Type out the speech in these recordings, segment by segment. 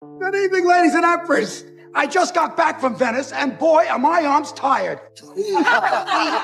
Good evening, ladies and empress. I just got back from Venice, and boy, are my arms tired.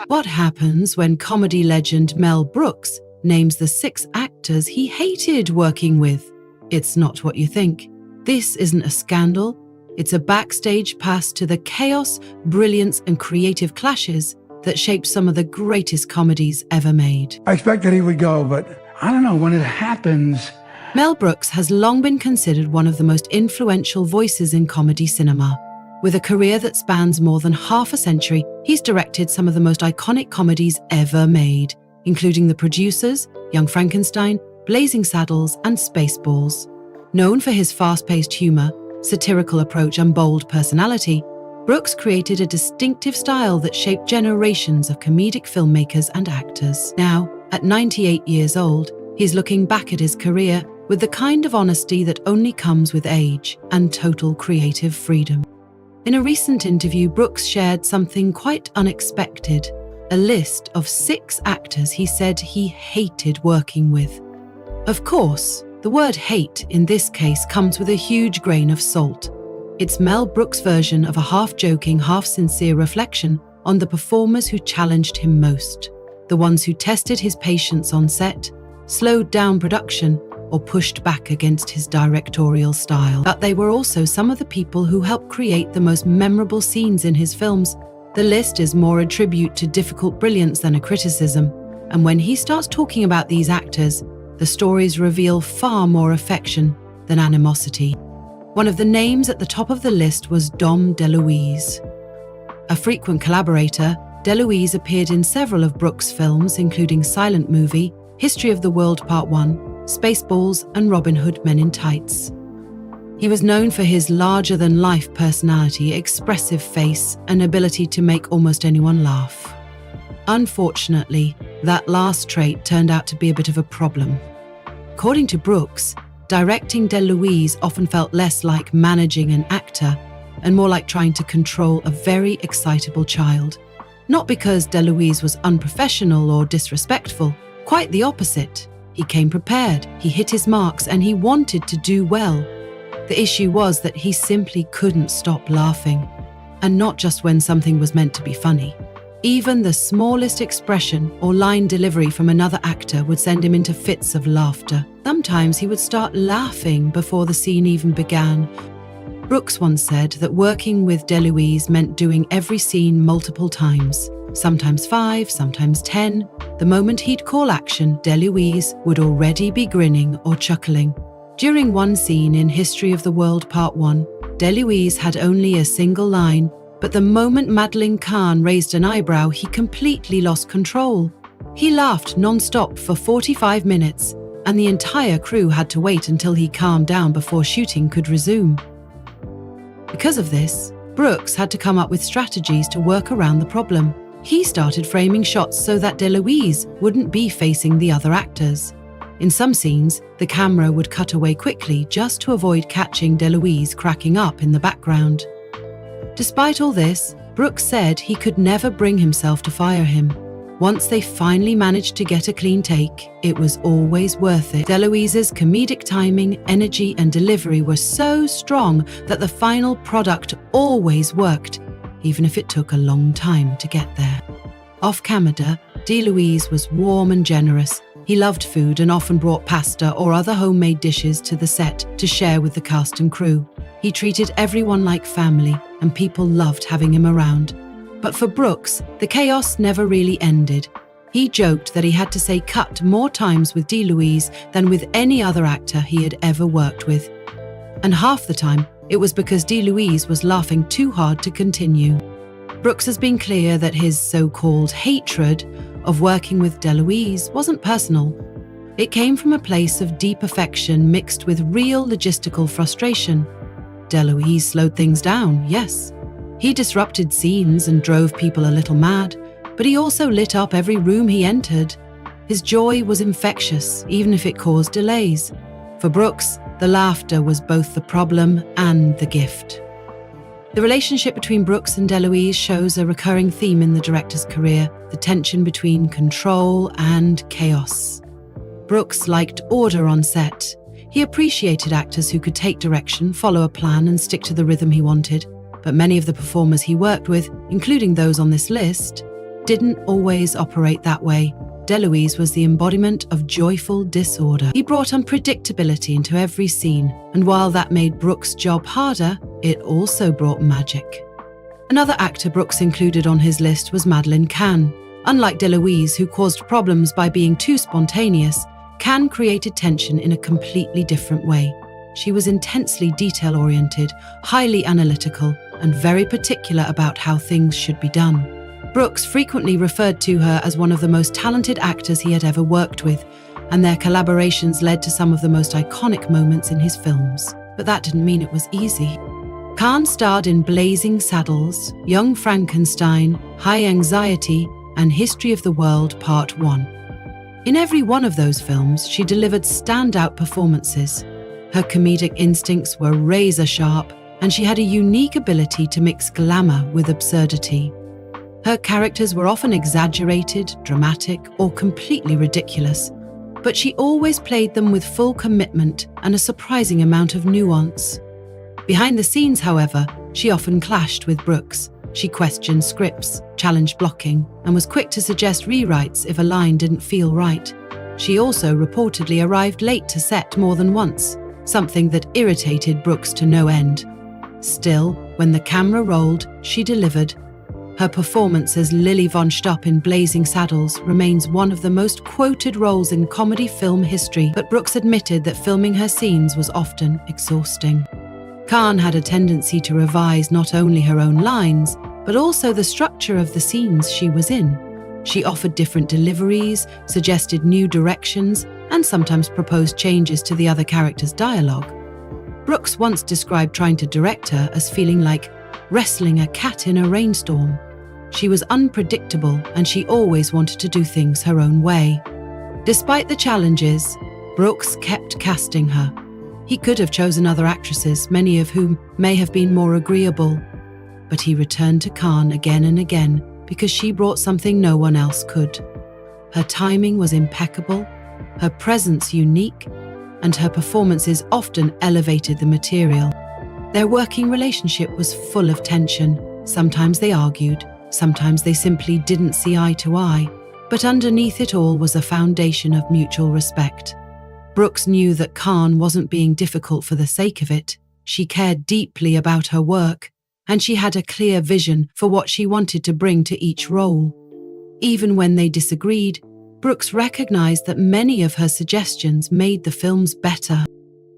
What happens when comedy legend Mel Brooks names the 6 actors he hated working with? It's not what you think. This isn't a scandal. It's a backstage pass to the chaos, brilliance, and creative clashes that shaped some of the greatest comedies ever made. I expected he would go, but I don't know, when it happens... Mel Brooks has long been considered one of the most influential voices in comedy cinema. With a career that spans more than half a century, he's directed some of the most iconic comedies ever made, including The Producers, Young Frankenstein, Blazing Saddles, and Spaceballs. Known for his fast-paced humour, satirical approach, and bold personality, Brooks created a distinctive style that shaped generations of comedic filmmakers and actors. Now, at 98 years old, he's looking back at his career with the kind of honesty that only comes with age and total creative freedom. In a recent interview, Brooks shared something quite unexpected, a list of 6 actors he said he hated working with. Of course, the word hate in this case comes with a huge grain of salt. It's Mel Brooks' version of a half-joking, half-sincere reflection on the performers who challenged him most, the ones who tested his patience on set, slowed down production, or pushed back against his directorial style. But they were also some of the people who helped create the most memorable scenes in his films. The list is more a tribute to difficult brilliance than a criticism, and when he starts talking about these actors, the stories reveal far more affection than animosity. One of the names at the top of the list was DeLuise. A frequent collaborator, DeLuise appeared in several of Brooks' films, including Silent Movie, History of the World Part 1, Spaceballs, and Robin Hood Men in Tights. He was known for his larger-than-life personality, expressive face, and ability to make almost anyone laugh. Unfortunately, that last trait turned out to be a bit of a problem. According to Brooks, directing DeLuise often felt less like managing an actor and more like trying to control a very excitable child. Not because DeLuise was unprofessional or disrespectful, quite the opposite. He came prepared, he hit his marks, and he wanted to do well. The issue was that he simply couldn't stop laughing. And not just when something was meant to be funny. Even the smallest expression or line delivery from another actor would send him into fits of laughter. Sometimes he would start laughing before the scene even began. Brooks once said that working with DeLuise meant doing every scene multiple times. Sometimes 5, sometimes 10. The moment he'd call action, DeLuise would already be grinning or chuckling. During one scene in History of the World Part 1, DeLuise had only a single line, but the moment Madeline Kahn raised an eyebrow, he completely lost control. He laughed non-stop for 45 minutes, and the entire crew had to wait until he calmed down before shooting could resume. Because of this, Brooks had to come up with strategies to work around the problem. He started framing shots so that DeLuise wouldn't be facing the other actors. In some scenes, the camera would cut away quickly just to avoid catching DeLuise cracking up in the background. Despite all this, Brooks said he could never bring himself to fire him. Once they finally managed to get a clean take, it was always worth it. DeLuise's comedic timing, energy, and delivery were so strong that the final product always worked, even if it took a long time to get there. Off camera, DeLuise was warm and generous. He loved food and often brought pasta or other homemade dishes to the set to share with the cast and crew. He treated everyone like family, and people loved having him around. But for Brooks, the chaos never really ended. He joked that he had to say cut more times with DeLuise than with any other actor he had ever worked with. And half the time, it was because DeLuise was laughing too hard to continue. Brooks has been clear that his so-called hatred of working with DeLuise wasn't personal. It came from a place of deep affection mixed with real logistical frustration. DeLuise slowed things down, yes. He disrupted scenes and drove people a little mad, but he also lit up every room he entered. His joy was infectious, even if it caused delays. For Brooks, the laughter was both the problem and the gift. The relationship between Brooks and DeLuise shows a recurring theme in the director's career, the tension between control and chaos. Brooks liked order on set. He appreciated actors who could take direction, follow a plan, and stick to the rhythm he wanted. But many of the performers he worked with, including those on this list, didn't always operate that way. DeLuise was the embodiment of joyful disorder. He brought unpredictability into every scene, and while that made Brooks' job harder, it also brought magic. Another actor Brooks included on his list was Madeleine Kahn. Unlike DeLuise, who caused problems by being too spontaneous, Kahn created tension in a completely different way. She was intensely detail-oriented, highly analytical, and very particular about how things should be done. Brooks frequently referred to her as one of the most talented actors he had ever worked with, and their collaborations led to some of the most iconic moments in his films. But that didn't mean it was easy. Kahn starred in Blazing Saddles, Young Frankenstein, High Anxiety, and History of the World Part 1. In every one of those films, she delivered standout performances. Her comedic instincts were razor-sharp, and she had a unique ability to mix glamour with absurdity. Her characters were often exaggerated, dramatic, or completely ridiculous, but she always played them with full commitment and a surprising amount of nuance. Behind the scenes, however, she often clashed with Brooks. She questioned scripts, challenged blocking, and was quick to suggest rewrites if a line didn't feel right. She also reportedly arrived late to set more than once, something that irritated Brooks to no end. Still, when the camera rolled, she delivered. Her performance as Lily Von Stopp in Blazing Saddles remains one of the most quoted roles in comedy film history, but Brooks admitted that filming her scenes was often exhausting. Kahn had a tendency to revise not only her own lines, but also the structure of the scenes she was in. She offered different deliveries, suggested new directions, and sometimes proposed changes to the other characters' dialogue. Brooks once described trying to direct her as feeling like wrestling a cat in a rainstorm. She was unpredictable, and she always wanted to do things her own way. Despite the challenges, Brooks kept casting her. He could have chosen other actresses, many of whom may have been more agreeable, but he returned to Kahn again and again because she brought something no one else could. Her timing was impeccable, her presence unique, and her performances often elevated the material. Their working relationship was full of tension. Sometimes they argued, sometimes they simply didn't see eye to eye, but underneath it all was a foundation of mutual respect. Brooks knew that Kahn wasn't being difficult for the sake of it. She cared deeply about her work, and she had a clear vision for what she wanted to bring to each role. Even when they disagreed, Brooks recognized that many of her suggestions made the films better.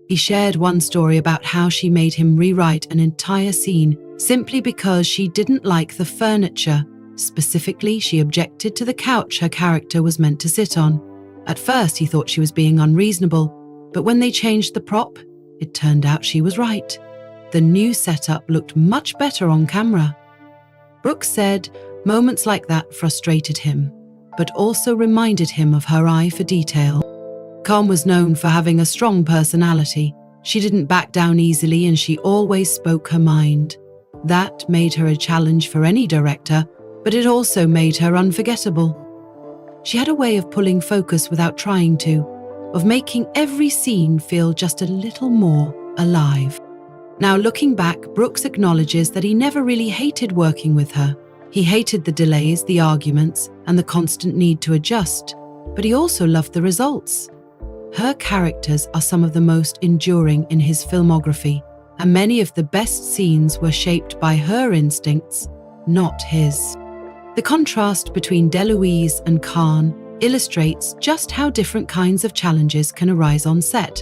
He shared one story about how she made him rewrite an entire scene simply because she didn't like the furniture. Specifically, she objected to the couch her character was meant to sit on. At first, he thought she was being unreasonable, but when they changed the prop, it turned out she was right. The new setup looked much better on camera. Brooks said moments like that frustrated him, but also reminded him of her eye for detail. Kahn was known for having a strong personality. She didn't back down easily, and she always spoke her mind. That made her a challenge for any director, but it also made her unforgettable. She had a way of pulling focus without trying to, of making every scene feel just a little more alive. Now looking back, Brooks acknowledges that he never really hated working with her. He hated the delays, the arguments, and the constant need to adjust, but he also loved the results. Her characters are some of the most enduring in his filmography, and many of the best scenes were shaped by her instincts, not his. The contrast between DeLuise and Kahn illustrates just how different kinds of challenges can arise on set.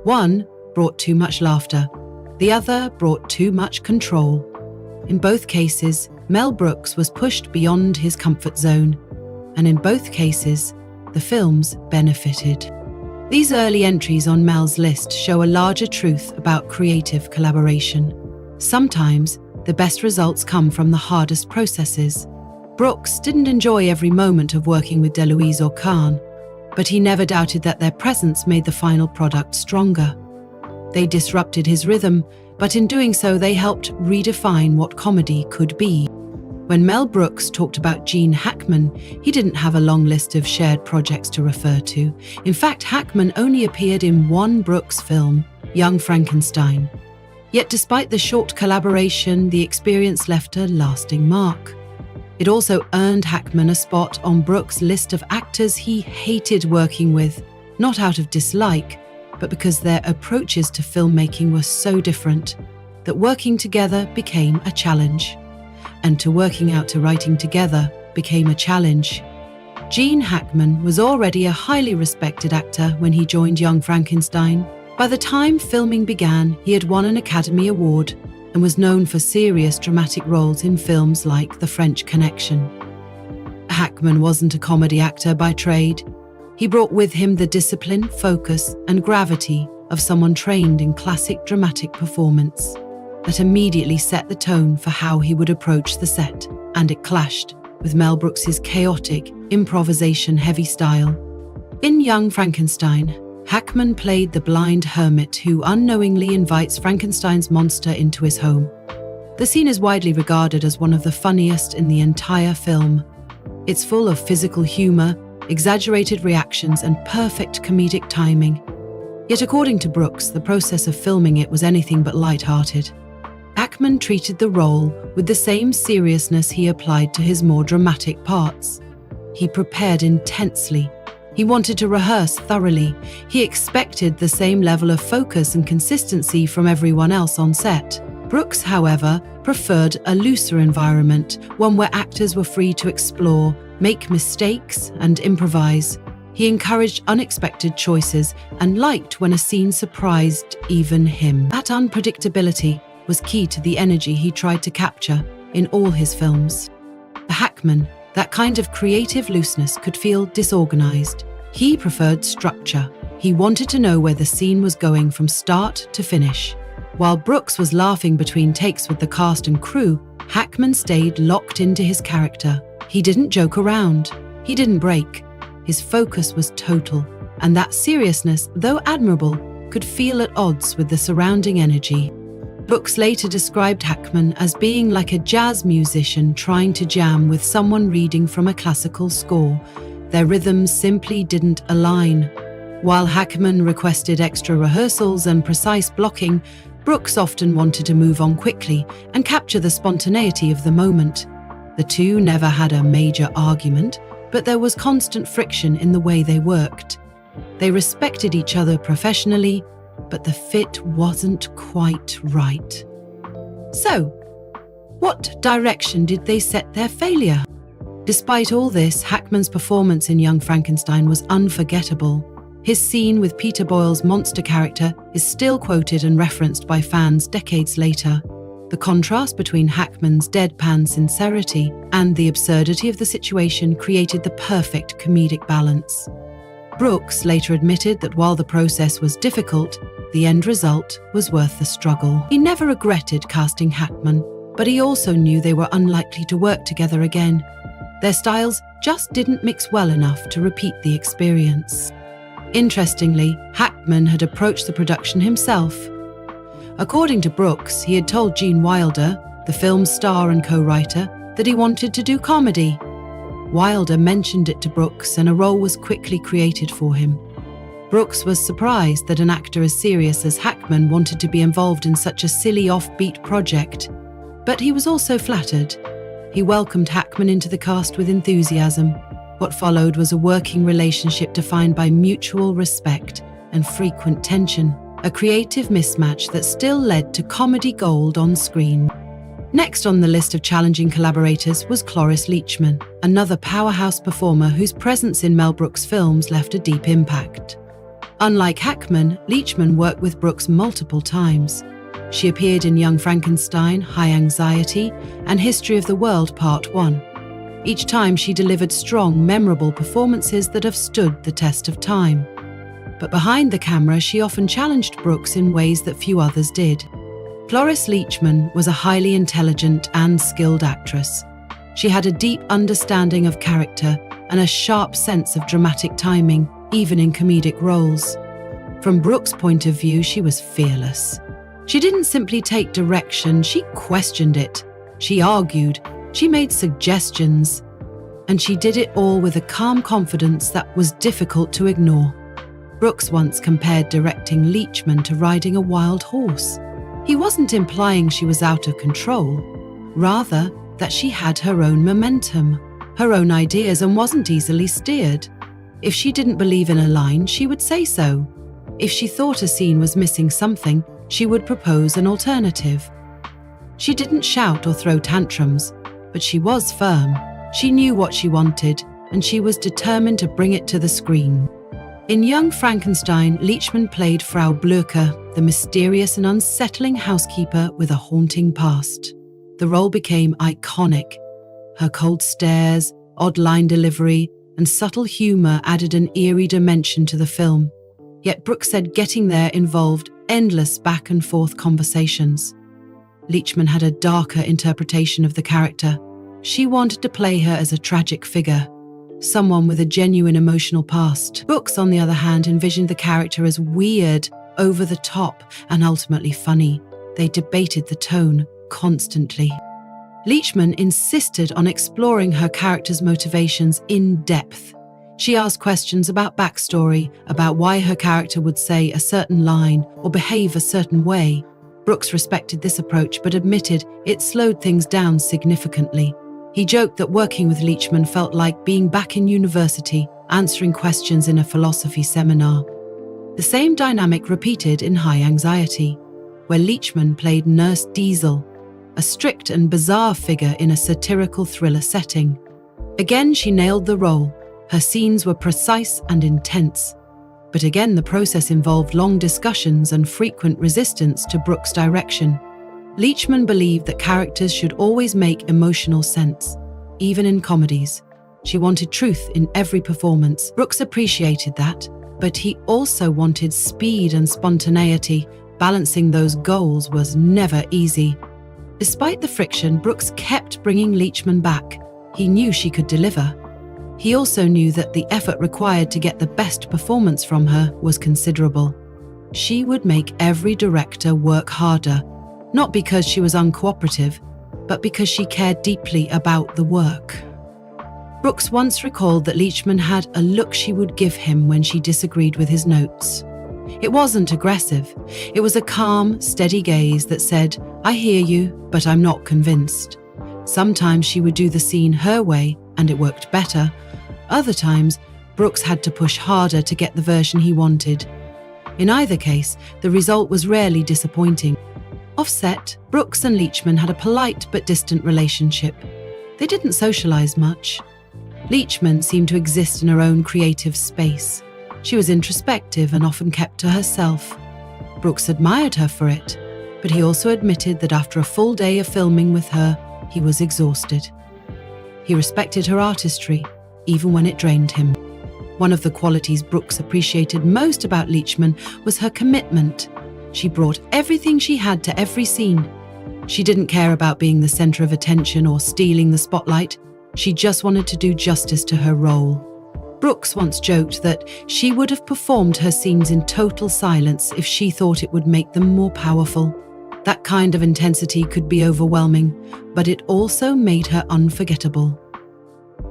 One brought too much laughter, the other brought too much control. In both cases, Mel Brooks was pushed beyond his comfort zone, and in both cases, the films benefited. These early entries on Mel's list show a larger truth about creative collaboration. Sometimes, the best results come from the hardest processes. Brooks didn't enjoy every moment of working with DeLuise or Kahn, but he never doubted that their presence made the final product stronger. They disrupted his rhythm, but in doing so they helped redefine what comedy could be. When Mel Brooks talked about Gene Hackman, he didn't have a long list of shared projects to refer to. In fact, Hackman only appeared in one Brooks film, Young Frankenstein. Yet despite the short collaboration, the experience left a lasting mark. It also earned Hackman a spot on Brooks' list of actors he hated working with, not out of dislike, but because their approaches to filmmaking were so different that working together became a challenge. And to working out to writing together became a challenge. Gene Hackman was already a highly respected actor when he joined Young Frankenstein. By the time filming began, he had won an Academy Award and was known for serious dramatic roles in films like The French Connection. Hackman wasn't a comedy actor by trade. He brought with him the discipline, focus, and gravity of someone trained in classic dramatic performance. That immediately set the tone for how he would approach the set, and it clashed with Mel Brooks's chaotic, improvisation-heavy style. In Young Frankenstein, Hackman played the blind hermit who unknowingly invites Frankenstein's monster into his home. The scene is widely regarded as one of the funniest in the entire film. It's full of physical humour, exaggerated reactions, and perfect comedic timing. Yet according to Brooks, the process of filming it was anything but light-hearted. Hackman treated the role with the same seriousness he applied to his more dramatic parts. He prepared intensely. He wanted to rehearse thoroughly. He expected the same level of focus and consistency from everyone else on set. Brooks, however, preferred a looser environment, one where actors were free to explore, make mistakes, and improvise. He encouraged unexpected choices and liked when a scene surprised even him. That unpredictability was key to the energy he tried to capture in all his films. For Hackman, that kind of creative looseness could feel disorganized. He preferred structure. He wanted to know where the scene was going from start to finish. While Brooks was laughing between takes with the cast and crew, Hackman stayed locked into his character. He didn't joke around. He didn't break. His focus was total, and that seriousness, though admirable, could feel at odds with the surrounding energy. Brooks later described Hackman as being like a jazz musician trying to jam with someone reading from a classical score. Their rhythms simply didn't align. While Hackman requested extra rehearsals and precise blocking, Brooks often wanted to move on quickly and capture the spontaneity of the moment. The two never had a major argument, but there was constant friction in the way they worked. They respected each other professionally, but the fit wasn't quite right. So, what direction did they set their failure? Despite all this, Hackman's performance in Young Frankenstein was unforgettable. His scene with Peter Boyle's monster character is still quoted and referenced by fans decades later. The contrast between Hackman's deadpan sincerity and the absurdity of the situation created the perfect comedic balance. Brooks later admitted that while the process was difficult, the end result was worth the struggle. He never regretted casting Hackman, but he also knew they were unlikely to work together again. Their styles just didn't mix well enough to repeat the experience. Interestingly, Hackman had approached the production himself. According to Brooks, he had told Gene Wilder, the film's star and co-writer, that he wanted to do comedy. Wilder mentioned it to Brooks and a role was quickly created for him. Brooks was surprised that an actor as serious as Hackman wanted to be involved in such a silly offbeat project, but he was also flattered. He welcomed Hackman into the cast with enthusiasm. What followed was a working relationship defined by mutual respect and frequent tension, a creative mismatch that still led to comedy gold on screen. Next on the list of challenging collaborators was Cloris Leachman, another powerhouse performer whose presence in Mel Brooks' films left a deep impact. Unlike Hackman, Leachman worked with Brooks multiple times. She appeared in Young Frankenstein, High Anxiety, and History of the World Part 1. Each time she delivered strong, memorable performances that have stood the test of time. But behind the camera, she often challenged Brooks in ways that few others did. Cloris Leachman was a highly intelligent and skilled actress. She had a deep understanding of character and a sharp sense of dramatic timing, even in comedic roles. From Brooks' point of view, she was fearless. She didn't simply take direction, she questioned it. She argued, She made suggestions, and she did it all with a calm confidence that was difficult to ignore. Brooks once compared directing Leachman to riding a wild horse. He wasn't implying she was out of control, rather that she had her own momentum, her own ideas, and wasn't easily steered. If she didn't believe in a line, she would say so. If she thought a scene was missing something, she would propose an alternative. She didn't shout or throw tantrums, but she was firm. She knew what she wanted, and she was determined to bring it to the screen. In Young Frankenstein, Leachman played Frau Blöcher, the mysterious and unsettling housekeeper with a haunting past. The role became iconic. Her cold stares, odd line delivery, and subtle humour added an eerie dimension to the film. Yet Brooks said getting there involved endless back and forth conversations. Leachman had a darker interpretation of the character. She wanted to play her as a tragic figure, someone with a genuine emotional past. Brooks, on the other hand, envisioned the character as weird, over the top, and ultimately funny. They debated the tone constantly. Leachman insisted on exploring her character's motivations in depth. She asked questions about backstory, about why her character would say a certain line or behave a certain way. Brooks respected this approach but admitted it slowed things down significantly. He joked that working with Leachman felt like being back in university, answering questions in a philosophy seminar. The same dynamic repeated in High Anxiety, where Leachman played Nurse Diesel, a strict and bizarre figure in a satirical thriller setting. Again, she nailed the role. Her scenes were precise and intense. But again, the process involved long discussions and frequent resistance to Brooks' direction. Leachman believed that characters should always make emotional sense, even in comedies. She wanted truth in every performance. Brooks appreciated that, but he also wanted speed and spontaneity. Balancing those goals was never easy. Despite the friction, Brooks kept bringing Leachman back. He knew she could deliver. He also knew that the effort required to get the best performance from her was considerable. She would make every director work harder, not because she was uncooperative, but because she cared deeply about the work. Brooks once recalled that Leachman had a look she would give him when she disagreed with his notes. It wasn't aggressive. It was a calm, steady gaze that said, "I hear you, but I'm not convinced." Sometimes she would do the scene her way, and it worked better. Other times, Brooks had to push harder to get the version he wanted. In either case, the result was rarely disappointing. Offset, Brooks and Leachman had a polite but distant relationship. They didn't socialize much. Leachman seemed to exist in her own creative space. She was introspective and often kept to herself. Brooks admired her for it, but he also admitted that after a full day of filming with her, he was exhausted. He respected her artistry, even when it drained him. One of the qualities Brooks appreciated most about Leachman was her commitment. She brought everything she had to every scene. She didn't care about being the center of attention or stealing the spotlight. She just wanted to do justice to her role. Brooks once joked that she would have performed her scenes in total silence if she thought it would make them more powerful. That kind of intensity could be overwhelming, but it also made her unforgettable.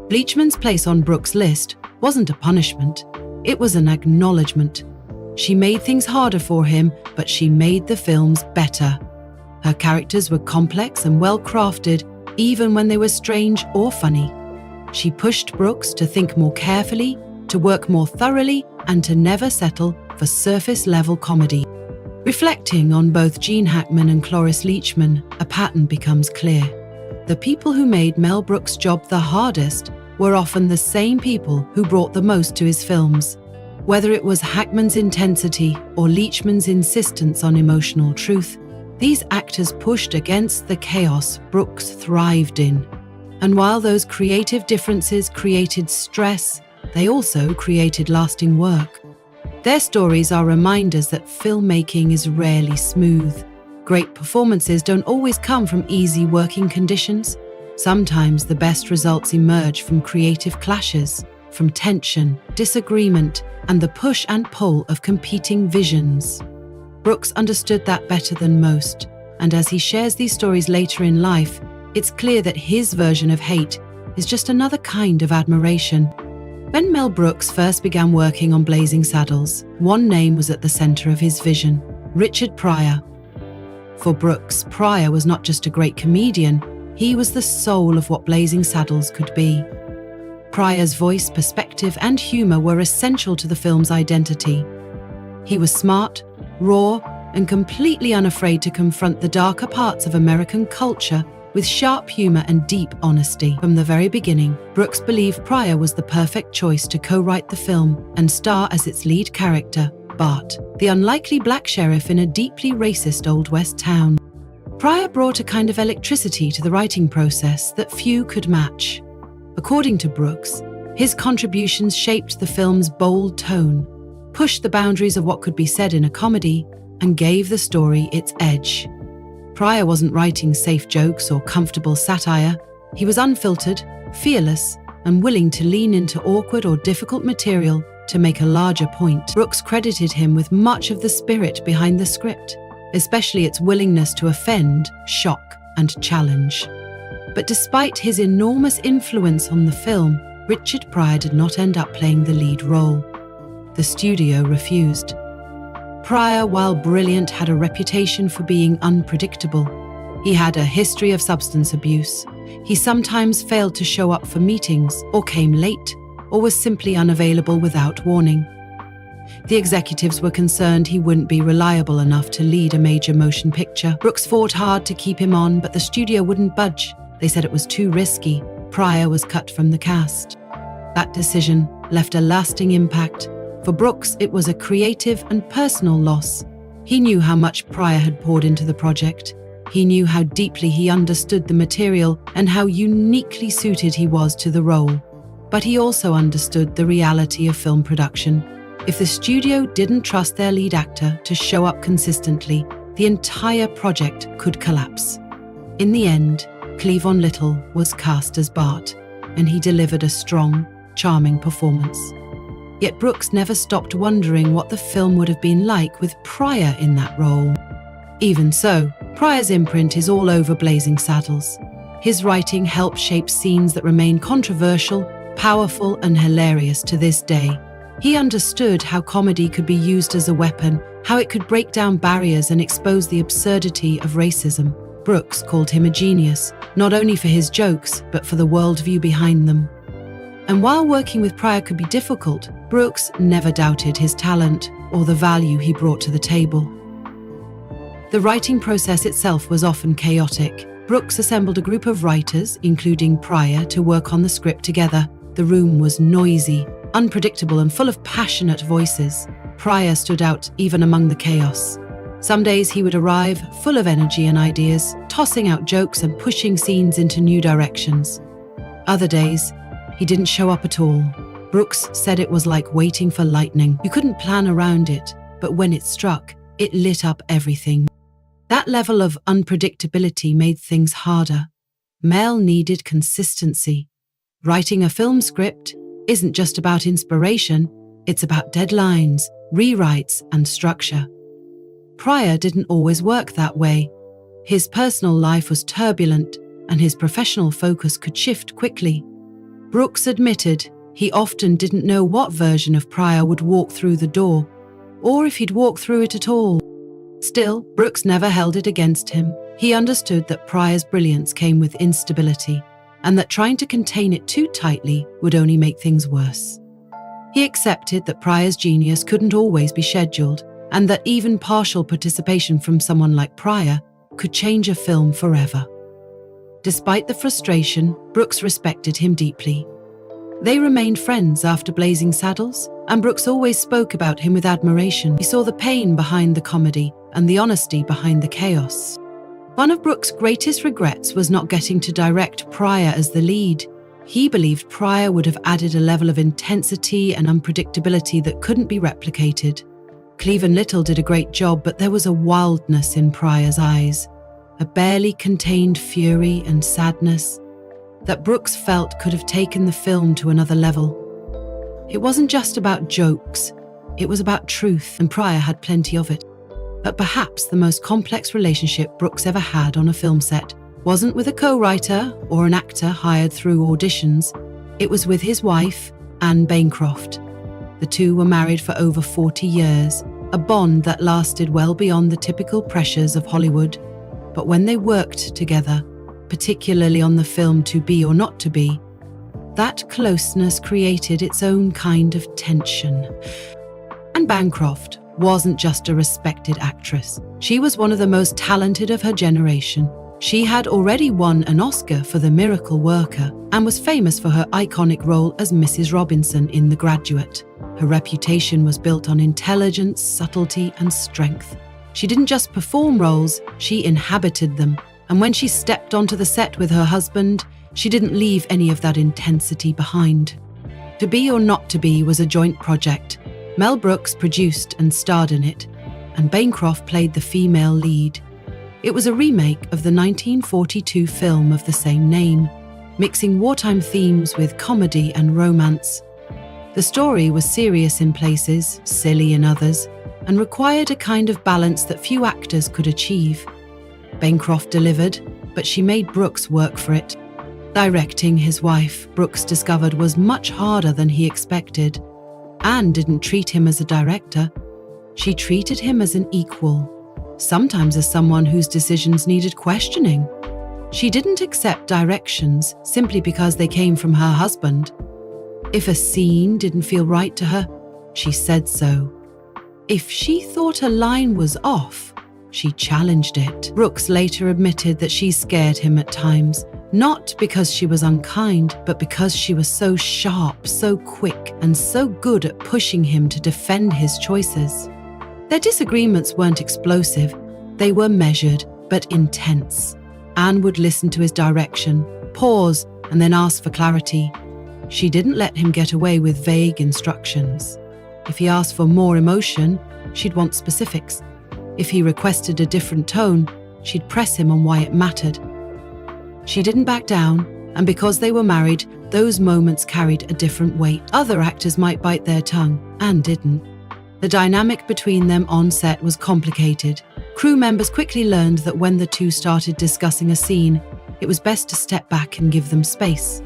Leachman's place on Brooks' list wasn't a punishment, it was an acknowledgement. She made things harder for him, but she made the films better. Her characters were complex and well-crafted, even when they were strange or funny. She pushed Brooks to think more carefully, to work more thoroughly, and to never settle for surface-level comedy. Reflecting on both Gene Hackman and Cloris Leachman, a pattern becomes clear. The people who made Mel Brooks' job the hardest were often the same people who brought the most to his films. Whether it was Hackman's intensity or Leachman's insistence on emotional truth, these actors pushed against the chaos Brooks thrived in. And while those creative differences created stress, they also created lasting work. Their stories are reminders that filmmaking is rarely smooth. Great performances don't always come from easy working conditions. Sometimes the best results emerge from creative clashes, from tension, disagreement, and the push and pull of competing visions. Brooks understood that better than most, and as he shares these stories later in life, It's clear that his version of hate is just another kind of admiration. When Mel Brooks first began working on Blazing Saddles, one name was at the center of his vision: Richard Pryor. For Brooks, Pryor was not just a great comedian, he was the soul of what Blazing Saddles could be. Pryor's voice, perspective, and humor were essential to the film's identity. He was smart, raw, and completely unafraid to confront the darker parts of American culture with sharp humor and deep honesty. From the very beginning, Brooks believed Pryor was the perfect choice to co-write the film and star as its lead character, Bart, the unlikely black sheriff in a deeply racist Old West town. Pryor brought a kind of electricity to the writing process that few could match. According to Brooks, his contributions shaped the film's bold tone, pushed the boundaries of what could be said in a comedy, and gave the story its edge. Pryor wasn't writing safe jokes or comfortable satire. He was unfiltered, fearless, and willing to lean into awkward or difficult material to make a larger point. Brooks credited him with much of the spirit behind the script, especially its willingness to offend, shock, and challenge. But despite his enormous influence on the film, Richard Pryor did not end up playing the lead role. The studio refused. Pryor, while brilliant, had a reputation for being unpredictable. He had a history of substance abuse. He sometimes failed to show up for meetings, or came late, or was simply unavailable without warning. The executives were concerned he wouldn't be reliable enough to lead a major motion picture. Brooks fought hard to keep him on, but the studio wouldn't budge. They said it was too risky. Pryor was cut from the cast. That decision left a lasting impact. For Brooks, it was a creative and personal loss. He knew how much Pryor had poured into the project. He knew how deeply he understood the material and how uniquely suited he was to the role. But he also understood the reality of film production. If the studio didn't trust their lead actor to show up consistently, the entire project could collapse. In the end, Cleavon Little was cast as Bart, and he delivered a strong, charming performance. Yet Brooks never stopped wondering what the film would have been like with Pryor in that role. Even so, Pryor's imprint is all over Blazing Saddles. His writing helped shape scenes that remain controversial, powerful, and hilarious to this day. He understood how comedy could be used as a weapon, how it could break down barriers and expose the absurdity of racism. Brooks called him a genius, not only for his jokes, but for the worldview behind them. And while working with Pryor could be difficult, Brooks never doubted his talent or the value he brought to the table. The writing process itself was often chaotic. Brooks assembled a group of writers, including Pryor, to work on the script together. The room was noisy, unpredictable, and full of passionate voices. Pryor stood out even among the chaos. Some days he would arrive full of energy and ideas, tossing out jokes and pushing scenes into new directions. Other days, he didn't show up at all. Brooks said it was like waiting for lightning. You couldn't plan around it, but when it struck, it lit up everything. That level of unpredictability made things harder. Mel needed consistency. Writing a film script isn't just about inspiration, it's about deadlines, rewrites, and structure. Pryor didn't always work that way. His personal life was turbulent, and his professional focus could shift quickly. Brooks admitted he often didn't know what version of Pryor would walk through the door, or if he'd walk through it at all. Still, Brooks never held it against him. He understood that Pryor's brilliance came with instability, and that trying to contain it too tightly would only make things worse. He accepted that Pryor's genius couldn't always be scheduled, and that even partial participation from someone like Pryor could change a film forever. Despite the frustration, Brooks respected him deeply. They remained friends after Blazing Saddles, and Brooks always spoke about him with admiration. He saw the pain behind the comedy and the honesty behind the chaos. One of Brooks' greatest regrets was not getting to direct Pryor as the lead. He believed Pryor would have added a level of intensity and unpredictability that couldn't be replicated. Cleavon Little did a great job, but there was a wildness in Pryor's eyes, a barely contained fury and sadness that Brooks felt could have taken the film to another level. It wasn't just about jokes, it was about truth, and Pryor had plenty of it. But perhaps the most complex relationship Brooks ever had on a film set wasn't with a co-writer or an actor hired through auditions. It was with his wife, Anne Bancroft. The two were married for over 40 years, a bond that lasted well beyond the typical pressures of Hollywood. But when they worked together, particularly on the film To Be or Not to Be, that closeness created its own kind of tension. And Bancroft wasn't just a respected actress. She was one of the most talented of her generation. She had already won an Oscar for The Miracle Worker and was famous for her iconic role as Mrs. Robinson in The Graduate. Her reputation was built on intelligence, subtlety, and strength. She didn't just perform roles, she inhabited them. And when she stepped onto the set with her husband, she didn't leave any of that intensity behind. To Be or Not to Be was a joint project. Mel Brooks produced and starred in it, and Bancroft played the female lead. It was a remake of the 1942 film of the same name, mixing wartime themes with comedy and romance. The story was serious in places, silly in others, and required a kind of balance that few actors could achieve. Bancroft delivered, but she made Brooks work for it. Directing his wife, Brooks discovered, was much harder than he expected. Anne didn't treat him as a director. She treated him as an equal, sometimes as someone whose decisions needed questioning. She didn't accept directions simply because they came from her husband. If a scene didn't feel right to her, she said so. If she thought a line was off, she challenged it. Brooks later admitted that she scared him at times, not because she was unkind, but because she was so sharp, so quick, and so good at pushing him to defend his choices. Their disagreements weren't explosive, they were measured, but intense. Anne would listen to his direction, pause, and then ask for clarity. She didn't let him get away with vague instructions. If he asked for more emotion, she'd want specifics. If he requested a different tone, she'd press him on why it mattered. She didn't back down, and because they were married, those moments carried a different weight. Other actors might bite their tongue, and didn't. The dynamic between them on set was complicated. Crew members quickly learned that when the two started discussing a scene, it was best to step back and give them space.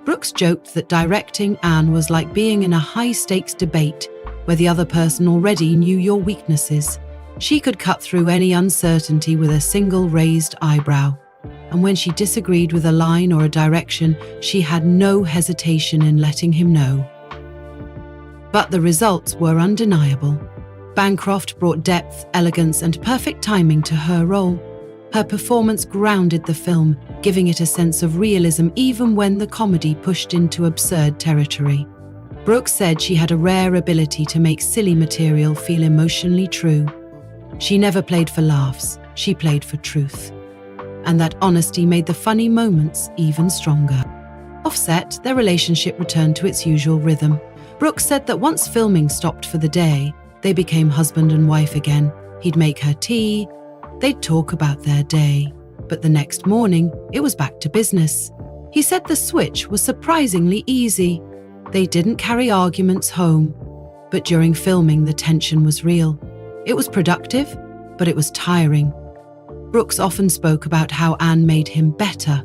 Brooks joked that directing Anne was like being in a high-stakes debate where the other person already knew your weaknesses. She could cut through any uncertainty with a single raised eyebrow. And when she disagreed with a line or a direction, she had no hesitation in letting him know. But the results were undeniable. Bancroft brought depth, elegance, and perfect timing to her role. Her performance grounded the film, giving it a sense of realism even when the comedy pushed into absurd territory. Brooks said she had a rare ability to make silly material feel emotionally true. She never played for laughs, she played for truth. And that honesty made the funny moments even stronger. Offset, their relationship returned to its usual rhythm. Brooks said that once filming stopped for the day, they became husband and wife again. He'd make her tea, they'd talk about their day. But the next morning, it was back to business. He said the switch was surprisingly easy. They didn't carry arguments home. But during filming, the tension was real. It was productive, but it was tiring. Brooks often spoke about how Anne made him better.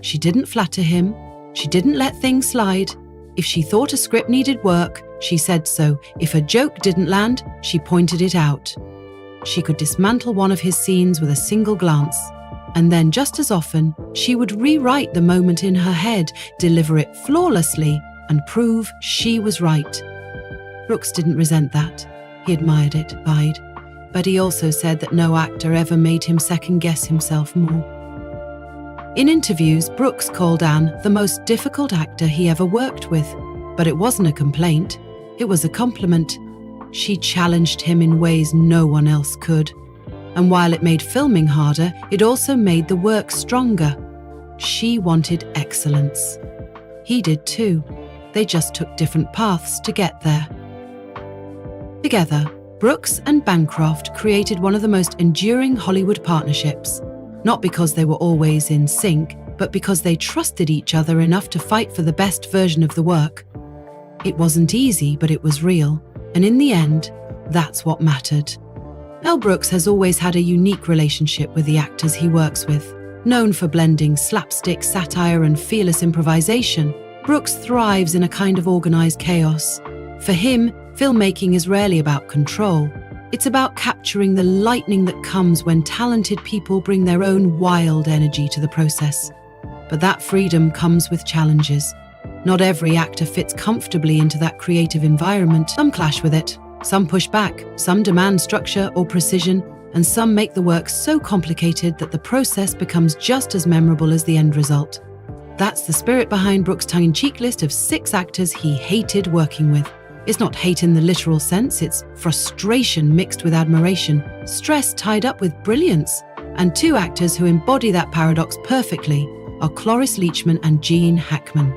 She didn't flatter him. She didn't let things slide. If she thought a script needed work, she said so. If a joke didn't land, she pointed it out. She could dismantle one of his scenes with a single glance. And then, just as often, she would rewrite the moment in her head, deliver it flawlessly, and prove she was right. Brooks didn't resent that. He admired it, vied. But he also said that no actor ever made him second-guess himself more. In interviews, Brooks called Anne the most difficult actor he ever worked with. But it wasn't a complaint. It was a compliment. She challenged him in ways no one else could. And while it made filming harder, it also made the work stronger. She wanted excellence. He did too. They just took different paths to get there. Together, Brooks and Bancroft created one of the most enduring Hollywood partnerships, not because they were always in sync, but because they trusted each other enough to fight for the best version of the work. It wasn't easy, but it was real, and in the end, that's what mattered. Mel Brooks has always had a unique relationship with the actors he works with. Known for blending slapstick, satire, and fearless improvisation, Brooks thrives in a kind of organized chaos. For him, filmmaking is rarely about control. It's about capturing the lightning that comes when talented people bring their own wild energy to the process. But that freedom comes with challenges. Not every actor fits comfortably into that creative environment. Some clash with it, some push back, some demand structure or precision, and some make the work so complicated that the process becomes just as memorable as the end result. That's the spirit behind Brooks' tongue-in-cheek list of 6 actors he hated working with. It's not hate in the literal sense, it's frustration mixed with admiration, stress tied up with brilliance. And 2 actors who embody that paradox perfectly are Cloris Leachman and Gene Hackman.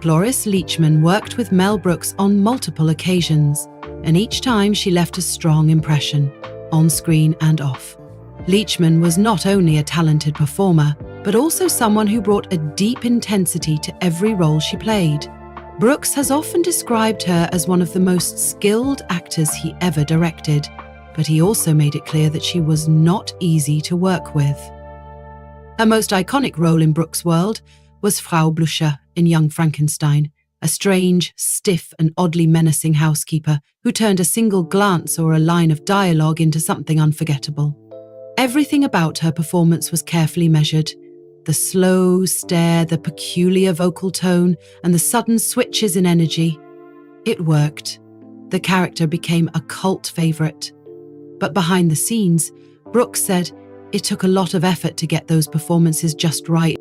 Cloris Leachman worked with Mel Brooks on multiple occasions, and each time she left a strong impression, on screen and off. Leachman was not only a talented performer, but also someone who brought a deep intensity to every role she played. Brooks has often described her as one of the most skilled actors he ever directed, but he also made it clear that she was not easy to work with. Her most iconic role in Brooks' world was Frau Blucher in Young Frankenstein, a strange, stiff and oddly menacing housekeeper who turned a single glance or a line of dialogue into something unforgettable. Everything about her performance was carefully measured. The slow stare, the peculiar vocal tone, and the sudden switches in energy. It worked. The character became a cult favorite. But behind the scenes, Brooks said it took a lot of effort to get those performances just right.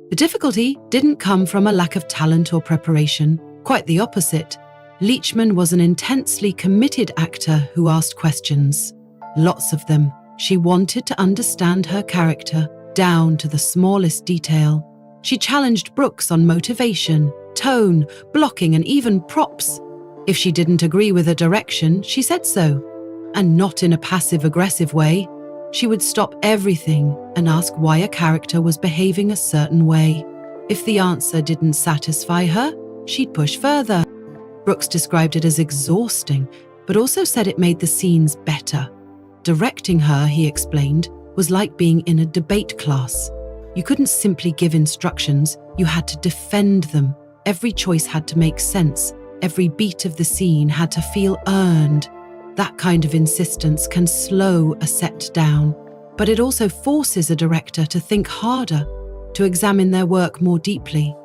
The difficulty didn't come from a lack of talent or preparation. Quite the opposite. Leachman was an intensely committed actor who asked questions. Lots of them. She wanted to understand her character down to the smallest detail. She challenged Brooks on motivation, tone, blocking, and even props. If she didn't agree with a direction, she said so. And not in a passive-aggressive way. She would stop everything and ask why a character was behaving a certain way. If the answer didn't satisfy her, she'd push further. Brooks described it as exhausting, but also said it made the scenes better. Directing her, he explained, was like being in a debate class. You couldn't simply give instructions, you had to defend them. Every choice had to make sense. Every beat of the scene had to feel earned. That kind of insistence can slow a set down, but it also forces a director to think harder, to examine their work more deeply.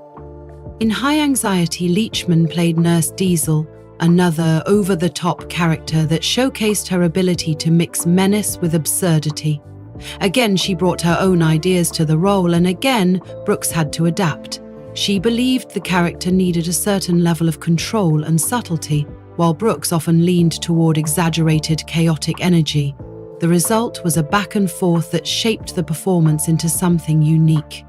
In High Anxiety, Leachman played Nurse Diesel, another over-the-top character that showcased her ability to mix menace with absurdity. Again, she brought her own ideas to the role, and again, Brooks had to adapt. She believed the character needed a certain level of control and subtlety, while Brooks often leaned toward exaggerated, chaotic energy. The result was a back and forth that shaped the performance into something unique.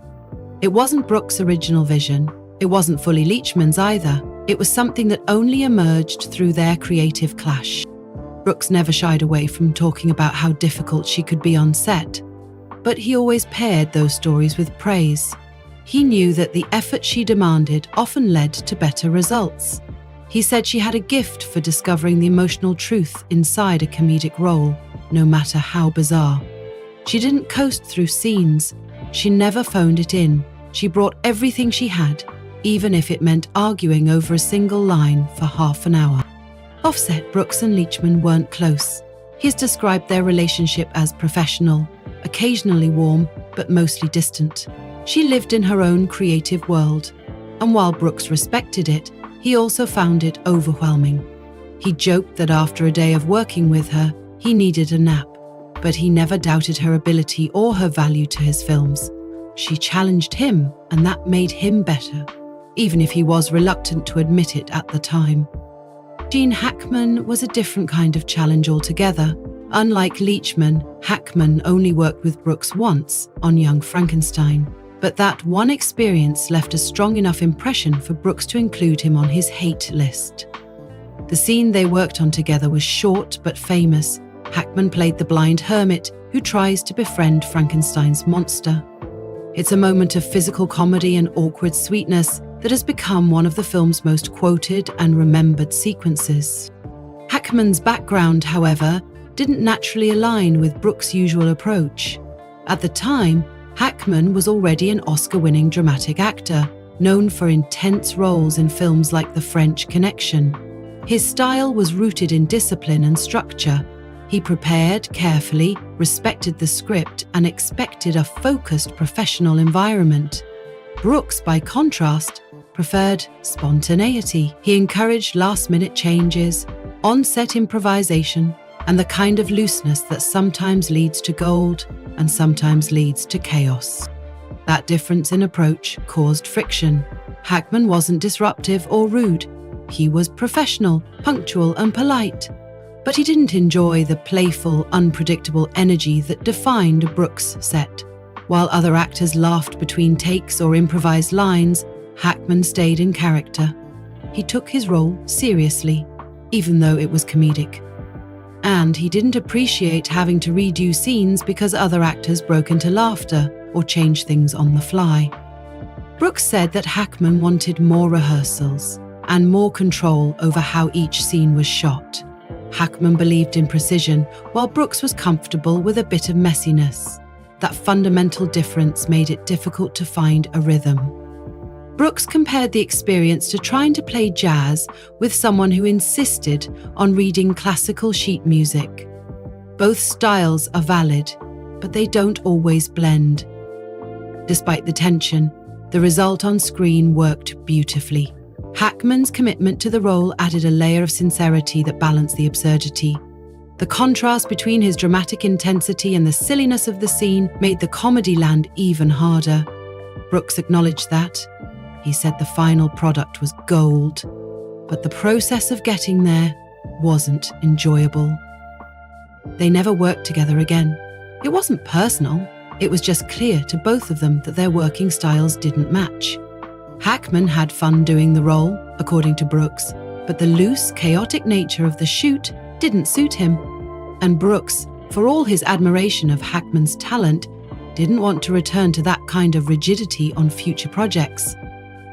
It wasn't Brooks' original vision. It wasn't fully Leachman's either. It was something that only emerged through their creative clash. Brooks never shied away from talking about how difficult she could be on set, but he always paired those stories with praise. He knew that the effort she demanded often led to better results. He said she had a gift for discovering the emotional truth inside a comedic role, no matter how bizarre. She didn't coast through scenes. She never phoned it in. She brought everything she had, even if it meant arguing over a single line for half an hour. Offset, Brooks and Leachman weren't close. He's described their relationship as professional, occasionally warm, but mostly distant. She lived in her own creative world, and while Brooks respected it, he also found it overwhelming. He joked that after a day of working with her, he needed a nap, but he never doubted her ability or her value to his films. She challenged him, and that made him better, even if he was reluctant to admit it at the time. Gene Hackman was a different kind of challenge altogether. Unlike Leachman, Hackman only worked with Brooks once on Young Frankenstein, but that one experience left a strong enough impression for Brooks to include him on his hate list. The scene they worked on together was short but famous. Hackman played the blind hermit who tries to befriend Frankenstein's monster. It's a moment of physical comedy and awkward sweetness that has become one of the film's most quoted and remembered sequences. Hackman's background, however, didn't naturally align with Brooks' usual approach. At the time, Hackman was already an Oscar-winning dramatic actor, known for intense roles in films like The French Connection. His style was rooted in discipline and structure. He prepared carefully, respected the script, and expected a focused professional environment. Brooks, by contrast, preferred spontaneity. He encouraged last-minute changes, on-set improvisation, and the kind of looseness that sometimes leads to gold and sometimes leads to chaos. That difference in approach caused friction. Hackman wasn't disruptive or rude. He was professional, punctual, and polite. But he didn't enjoy the playful, unpredictable energy that defined Brooks' set. While other actors laughed between takes or improvised lines, Hackman stayed in character. He took his role seriously, even though it was comedic. And he didn't appreciate having to redo scenes because other actors broke into laughter or changed things on the fly. Brooks said that Hackman wanted more rehearsals and more control over how each scene was shot. Hackman believed in precision, while Brooks was comfortable with a bit of messiness. That fundamental difference made it difficult to find a rhythm. Brooks compared the experience to trying to play jazz with someone who insisted on reading classical sheet music. Both styles are valid, but they don't always blend. Despite the tension, the result on screen worked beautifully. Hackman's commitment to the role added a layer of sincerity that balanced the absurdity. The contrast between his dramatic intensity and the silliness of the scene made the comedy land even harder. Brooks acknowledged that. He said the final product was gold, but the process of getting there wasn't enjoyable. They never worked together again. It wasn't personal. It was just clear to both of them that their working styles didn't match. Hackman had fun doing the role, according to Brooks, but the loose, chaotic nature of the shoot didn't suit him. And Brooks, for all his admiration of Hackman's talent, didn't want to return to that kind of rigidity on future projects.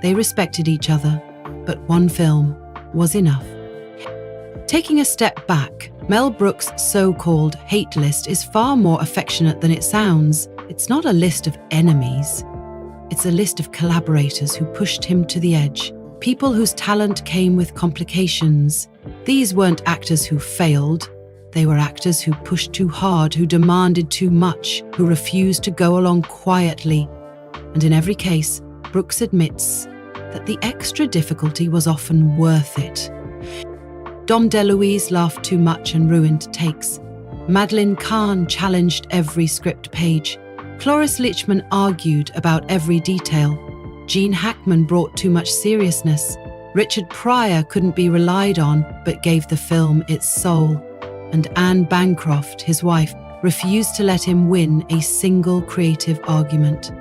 They respected each other, but one film was enough. Taking a step back, Mel Brooks' so-called hate list is far more affectionate than it sounds. It's not a list of enemies. It's a list of collaborators who pushed him to the edge, people whose talent came with complications. These weren't actors who failed. They were actors who pushed too hard, who demanded too much, who refused to go along quietly. And in every case, Brooks admits that the extra difficulty was often worth it. DeLuise laughed too much and ruined takes. Madeline Kahn challenged every script page. Cloris Leachman argued about every detail. Gene Hackman brought too much seriousness. Richard Pryor couldn't be relied on, but gave the film its soul. And Anne Bancroft, his wife, refused to let him win a single creative argument.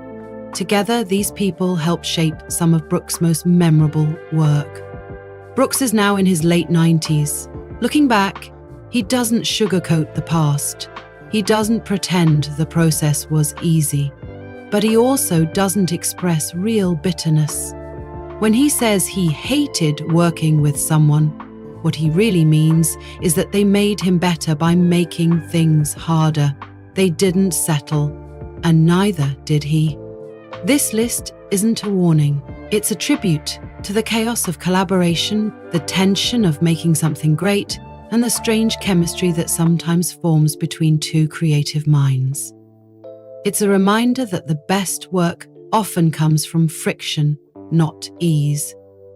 Together, these people helped shape some of Brooks' most memorable work. Brooks is now in his late 90s. Looking back, he doesn't sugarcoat the past. He doesn't pretend the process was easy. But he also doesn't express real bitterness. When he says he hated working with someone, what he really means is that they made him better by making things harder. They didn't settle, and neither did he. This list isn't a warning. It's a tribute to the chaos of collaboration, the tension of making something great, and the strange chemistry that sometimes forms between two creative minds. It's a reminder that the best work often comes from friction, not ease.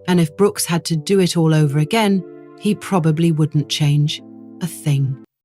And if Brooks had to do it all over again, he probably wouldn't change a thing.